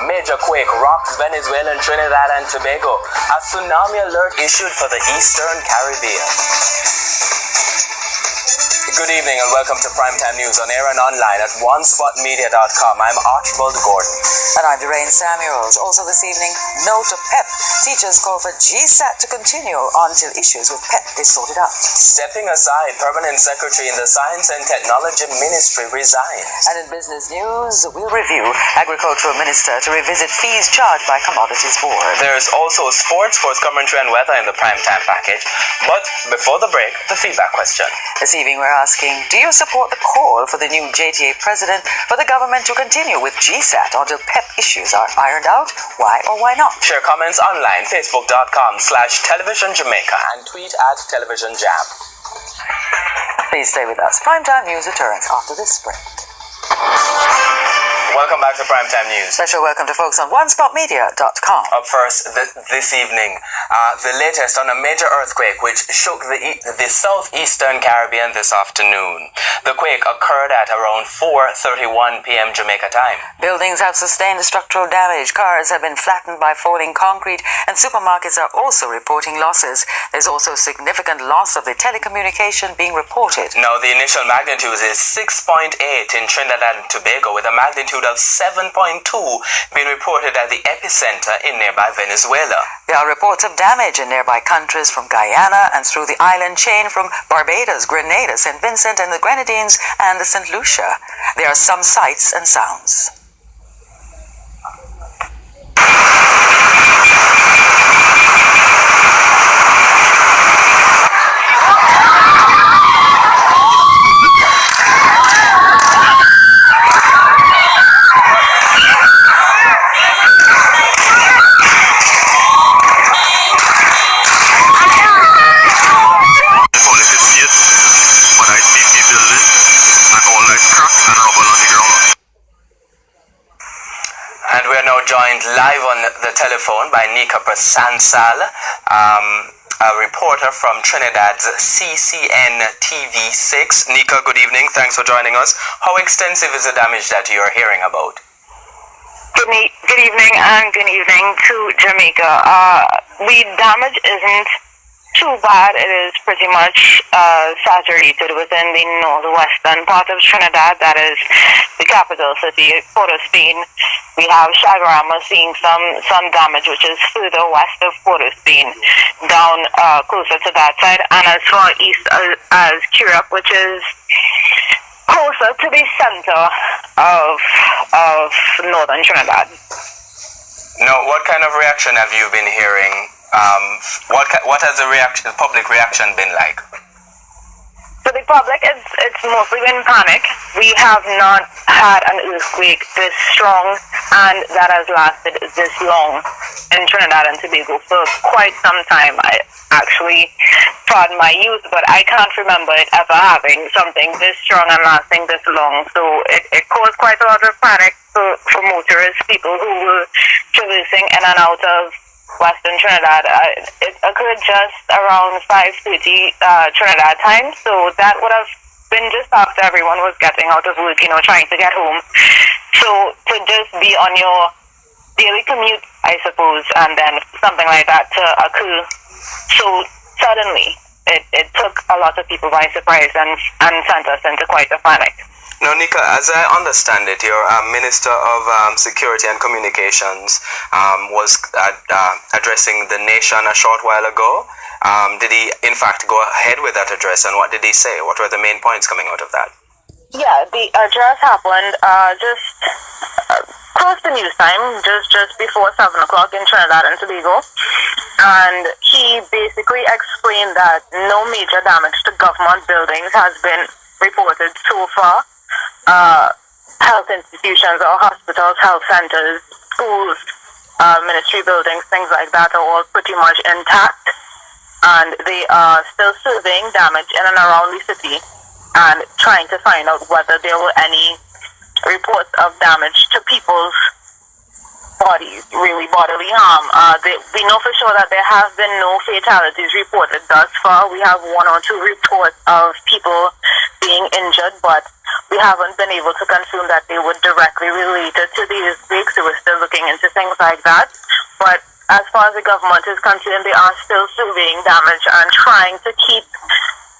Major quake rocks Venezuela and Trinidad and Tobago. A tsunami alert issued for the Eastern Caribbean. Good evening and welcome to Primetime News on air and online at onespotmedia.com. I'm Archibald Gordon. And I'm Doreen Samuels. Also this evening, no to PEP. Teachers call for GSAT to continue until issues with PEP is sorted out. Stepping aside, Permanent Secretary in the Science and Technology Ministry resigns. And in business news, we'll review Agricultural Minister to revisit fees charged by Commodities Board. There's also sports, commentary and weather in the Primetime package. But before the break, the feedback question. This evening we're asking, do you support the call for the new JTA president for the government to continue with GSAT until PEP issues are ironed out? Why or why not? Share comments online, facebook.com/Television Jamaica and tweet at Television Jam. Please stay with us. Primetime News returns after this break. Welcome back to Primetime News. Special welcome to folks on onespotmedia.com. Up first, this evening, the latest on a major earthquake which shook the southeastern Caribbean this afternoon. The quake occurred at around 4:31 p.m. Jamaica time. Buildings have sustained structural damage, cars have been flattened by falling concrete, and supermarkets are also reporting losses. There's also significant loss of the telecommunication being reported. Now, the initial magnitude is 6.8 in Trinidad and Tobago, with a magnitude of 7.2 being reported at the epicenter in nearby Venezuela. There are reports of damage in nearby countries from Guyana and through the island chain from Barbados, Grenada, St. Vincent and the Grenadines and the St. Lucia. There are some sights and sounds. And we are now joined live on the telephone by Nika Prasansal, a reporter from Trinidad's CCN TV6. Nika, good evening. Thanks for joining us. How extensive is the damage that you are hearing about? Good evening and good evening to Jamaica. The damage isn't too bad. It is pretty much saturated within the northwestern part of Trinidad. That is the capital city, Port of Spain. We have Chagarama seeing some damage, which is further west of Port of Spain, down closer to that side, and as far east as Curup, which is closer to the center of northern Trinidad. Now, what kind of reaction have you been hearing? What has the public reaction been like? So the public, it's mostly been panic. We have not had an earthquake this strong and that has lasted this long in Trinidad and Tobago for quite some time. I actually, pardon my youth, but I can't remember it ever having something this strong and lasting this long. So it caused quite a lot of panic for motorists, people who were traversing in and out of Western Trinidad. It occurred just around 5:30 Trinidad time, so that would have been just after everyone was getting out of work, trying to get home. So to just be on your daily commute, I suppose, and then something like that to occur so suddenly, it took a lot of people by surprise and sent us into quite a panic. Now, Nika, as I understand it, your Minister of Security and Communications was addressing the nation a short while ago. Did he, in fact, go ahead with that address, and what did he say? What were the main points coming out of that? Yeah, the address happened just close to news time, just before 7 o'clock in Trinidad and Tobago. And he basically explained that no major damage to government buildings has been reported so far. Health institutions or hospitals, health centers, schools, ministry buildings, things like that are all pretty much intact, and they are still surveying damage in and around the city and trying to find out whether there were any reports of damage to people's bodies, really bodily harm. We know for sure that there have been no fatalities reported thus far. We have 1 or 2 reports of people being injured, but we haven't been able to confirm that they were directly related to the earthquake, so we're still looking into things like that. But as far as the government is concerned, they are still surveying damage and trying to keep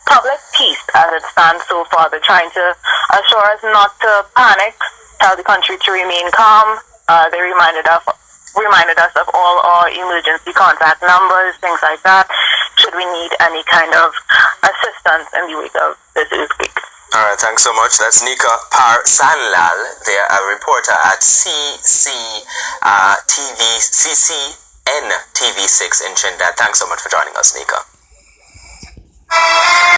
public peace as it stands so far. They're trying to assure us not to panic, tell the country to remain calm. They reminded us of all our emergency contact numbers, things like that, should we need any kind of assistance in the wake of this earthquake. All right, thanks so much. That's Nika Parsanlal. They're a reporter at CCN TV6 in Trinidad. Thanks so much for joining us, Nika.